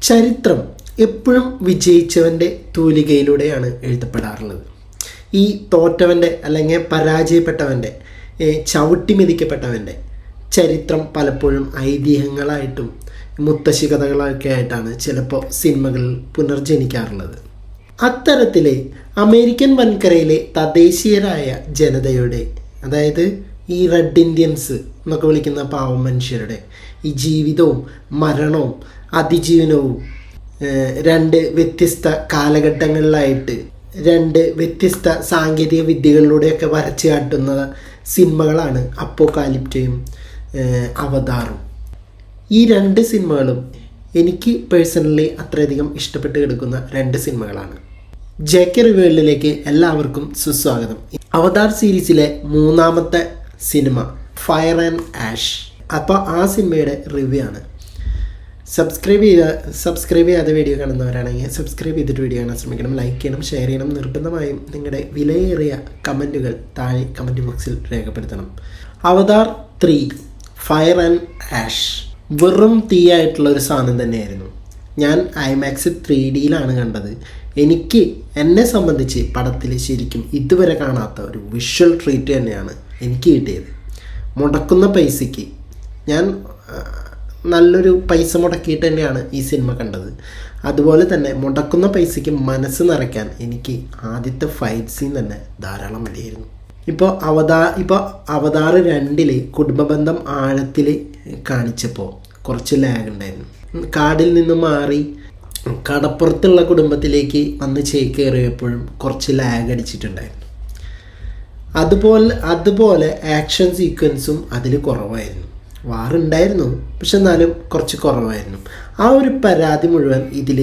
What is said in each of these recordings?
ചരിത്രം എപ്പോഴും വിജയിച്ചവൻ്റെ തൂലികയിലൂടെയാണ് എഴുതപ്പെടാറുള്ളത്. ഈ തോറ്റവൻ്റെ അല്ലെങ്കിൽ പരാജയപ്പെട്ടവൻ്റെ ചവിട്ടി മെതിക്കപ്പെട്ടവൻ്റെ ചരിത്രം പലപ്പോഴും ഐതിഹ്യങ്ങളായിട്ടും മുത്തശ്ശി കഥകളൊക്കെ ആയിട്ടാണ് ചിലപ്പോൾ സിനിമകളിൽ പുനർജനിക്കാറുള്ളത്. അത്തരത്തിലെ അമേരിക്കൻ വൻകരയിലെ തദ്ദേശീയരായ ജനതയുടെ, അതായത് ഈ റെഡ് ഇന്ത്യൻസ് എന്നൊക്കെ വിളിക്കുന്ന പാവം മനുഷ്യരുടെ ഈ ജീവിതവും മരണവും അതിജീവനവും രണ്ട് വ്യത്യസ്ത കാലഘട്ടങ്ങളിലായിട്ട് രണ്ട് വ്യത്യസ്ത സാങ്കേതിക വിദ്യകളിലൂടെയൊക്കെ വരച്ചു കാട്ടുന്ന സിനിമകളാണ് അപ്പോകാലിപ്റ്റോയും അവതാറും. ഈ രണ്ട് സിനിമകളും എനിക്ക് പേഴ്സണലി അത്രയധികം ഇഷ്ടപ്പെട്ട് കിടക്കുന്ന രണ്ട് സിനിമകളാണ്. JK റിവേളിലേക്ക് എല്ലാവർക്കും സുസ്വാഗതം. അവതാർ സീരീസിലെ മൂന്നാമത്തെ സിനിമ ഫയർ ആൻഡ് ആഷ്. അപ്പോൾ ആ സിനിമയുടെ റിവ്യൂ ആണ്. സബ്സ്ക്രൈബ് ചെയ്യാതെ വീഡിയോ കാണുന്നവരാണെങ്കിൽ സബ്സ്ക്രൈബ് ചെയ്തിട്ട് വീഡിയോ കാണാൻ ശ്രമിക്കണം. ലൈക്ക് ചെയ്യണം, ഷെയർ ചെയ്യണം. നിർബന്ധമായും നിങ്ങളുടെ വിലയേറിയ കമൻറ്റുകൾ താഴെ കമൻറ്റ് ബോക്സിൽ രേഖപ്പെടുത്തണം. അവതാർ 3 ഫയർ ആൻഡ് ആഷ് വെറും തീയായിട്ടുള്ള ഒരു സാധനം തന്നെയായിരുന്നു. ഞാൻ IMAX 3Dയിലാണ് കണ്ടത്. എന്നെ സംബന്ധിച്ച് പടത്തിൽ ശരിക്കും ഇതുവരെ കാണാത്ത ഒരു വിഷ്വൽ ട്രീറ്റ് തന്നെയാണ് എനിക്ക് കിട്ടിയത്. മുടക്കുന്ന പൈസയ്ക്ക് ഞാൻ നല്ലൊരു പൈസ മുടക്കിയിട്ട് തന്നെയാണ് ഈ സിനിമ കണ്ടത്. അതുപോലെ തന്നെ മുടക്കുന്ന പൈസയ്ക്ക് മനസ്സ് നിറയ്ക്കാൻ എനിക്ക് ആദ്യത്തെ ഫൈറ്റ് സീൻ തന്നെ ധാരാളം മതിയായിരുന്നു. ഇപ്പോൾ അവതാർ 2 കുടുംബബന്ധം ആഴത്തിൽ കാണിച്ചപ്പോൾ കുറച്ച് ലാഗ് ഉണ്ടായിരുന്നു. കാടിൽ നിന്ന് മാറി കടപ്പുറത്തുള്ള കുടുംബത്തിലേക്ക് വന്ന് ചേക്കേറിയപ്പോഴും കുറച്ച് ലാഗ് അടിച്ചിട്ടുണ്ടായിരുന്നു. അതുപോലെ ആക്ഷൻ സീക്വൻസും അതിൽ കുറവായിരുന്നു. വാറുണ്ടായിരുന്നു, പക്ഷെ എന്നാലും കുറച്ച് കുറവായിരുന്നു. ആ ഒരു പരാതി മുഴുവൻ ഇതിൽ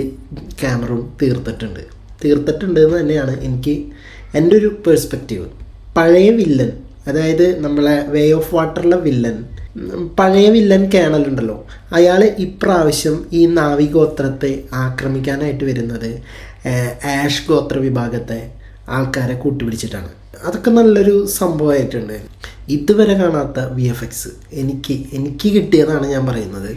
ക്യാമറൂൺ തീർത്തിട്ടുണ്ട് എന്ന് തന്നെയാണ് എൻ്റെ ഒരു പേഴ്സ്പെക്റ്റീവ്. പഴയ വില്ലൻ, അതായത് നമ്മളെ വേ ഓഫ് വാട്ടറിലെ വില്ലൻ, പഴയ വില്ലൻ കേണലുണ്ടല്ലോ, അയാൾ ഇപ്രാവശ്യം ഈ നാവി ഗോത്രത്തെ ആക്രമിക്കാനായിട്ട് വരുന്നത് ആഷ് ഗോത്ര വിഭാഗത്തെ ആൾക്കാരെ കൂട്ടുപിടിച്ചിട്ടാണ്. അതൊക്കെ നല്ലൊരു സംഭവമായിട്ടുണ്ട്. ഇതുവരെ കാണാത്ത VFX എനിക്ക് കിട്ടിയതാണ് ഞാൻ പറയുന്നത്.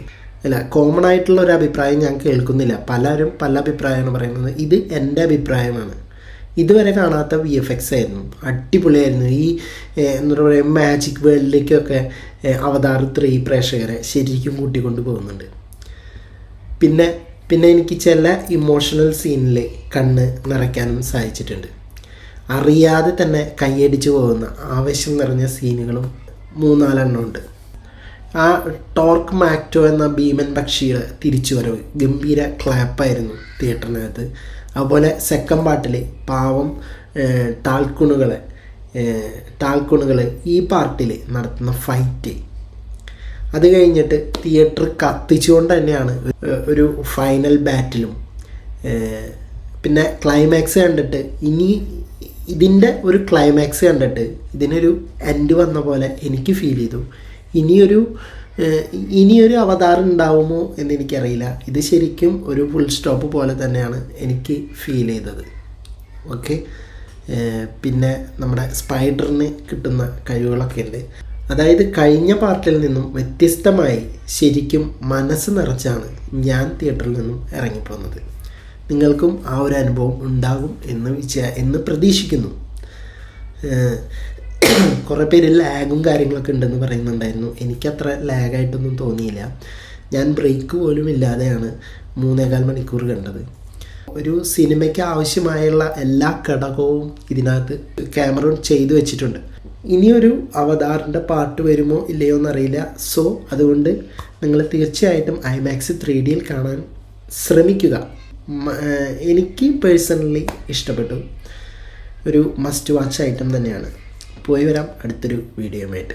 അല്ല, കോമൺ ആയിട്ടുള്ള ഒരു അഭിപ്രായം ഞാൻ കേൾക്കുന്നില്ല. പലരും പല അഭിപ്രായമാണ് പറയുന്നത്. ഇത് എൻ്റെ അഭിപ്രായമാണ്. ഇതുവരെ കാണാത്ത VFX ആയിരുന്നു. അടിപൊളിയായിരുന്നു. ഈ എന്താ പറയുക, മാജിക് വേൾഡിലേക്കൊക്കെ അവതാർ 3 പ്രേക്ഷകരെ ശരിക്കും കൂട്ടിക്കൊണ്ട് പോകുന്നുണ്ട്. പിന്നെ എനിക്ക് ചില ഇമോഷണൽ സീനിൽ കണ്ണ് നിറയ്ക്കാനും സാധിച്ചിട്ടുണ്ട്. അറിയാതെ തന്നെ കൈയടിച്ച് പോകുന്ന ആവേശം നിറഞ്ഞ സീനുകളും 3-4 ഉണ്ട്. ആ ടോർക്ക് മാക്ടോ എന്ന ഭീമൻ പക്ഷിയുടെ തിരിച്ചുവരവ് ഗംഭീര ക്ലാപ്പായിരുന്നു തിയേറ്ററിനകത്ത്. അതുപോലെ സെക്കൻഡ് പാർട്ടിൽ പാവം ടാൾക്കുണുകൾ ഈ പാർട്ടിൽ നടത്തുന്ന ഫൈറ്റ്, അത് കഴിഞ്ഞിട്ട് തിയേറ്റർ കത്തിച്ചുകൊണ്ട് തന്നെയാണ് ഒരു ഫൈനൽ ബാറ്റിലും. പിന്നെ ക്ലൈമാക്സ് കണ്ടിട്ട് ഇതിൻ്റെ ഒരു ക്ലൈമാക്സ് കണ്ടിട്ട് ഇതിനൊരു എൻഡ് വന്ന പോലെ എനിക്ക് ഫീൽ ചെയ്തു. ഇനിയൊരു അവതാർ ഉണ്ടാവുമോ എന്നെനിക്കറിയില്ല. ഇത് ശരിക്കും ഒരു ഫുൾ സ്റ്റോപ്പ് പോലെ തന്നെയാണ് എനിക്ക് ഫീൽ ചെയ്തത്. ഓക്കെ, പിന്നെ നമ്മുടെ സ്പൈഡറിന് കിട്ടുന്ന കഴിവുകളൊക്കെ ഉണ്ട്. അതായത് കഴിഞ്ഞ പാർട്ടിൽ നിന്നും വ്യത്യസ്തമായി ശരിക്കും മനസ്സ് നിറച്ചാണ് ഞാൻ തിയേറ്ററിൽ നിന്നും ഇറങ്ങിപ്പോകുന്നത്. നിങ്ങൾക്കും ആ ഒരു അനുഭവം ഉണ്ടാകും എന്ന് പ്രതീക്ഷിക്കുന്നു. കുറേ പേര് ലാഗും കാര്യങ്ങളൊക്കെ ഉണ്ടെന്ന് പറയുന്നുണ്ടായിരുന്നു. എനിക്കത്ര ലാഗായിട്ടൊന്നും തോന്നിയില്ല. ഞാൻ ബ്രേക്ക് പോലും ഇല്ലാതെയാണ് 3.25 മണിക്കൂർ കണ്ടത്. ഒരു സിനിമയ്ക്ക് ആവശ്യമായുള്ള എല്ലാ ഘടകവും ഇതിനകത്ത് ക്യാമറ ചെയ്തു വെച്ചിട്ടുണ്ട്. ഇനിയൊരു അവതാറിൻ്റെ പാർട്ട് വരുമോ ഇല്ലയോ എന്നറിയില്ല. അതുകൊണ്ട് നിങ്ങൾ തീർച്ചയായിട്ടും IMAX 3Dയിൽ കാണാൻ ശ്രമിക്കുക. എനിക്ക് പേഴ്സണലി ഇഷ്ടപ്പെട്ടു. ഒരു മസ്റ്റ് വാച്ച് ഐറ്റം തന്നെയാണ്. പോയി വരാം അടുത്തൊരു വീഡിയോയുമായിട്ട്.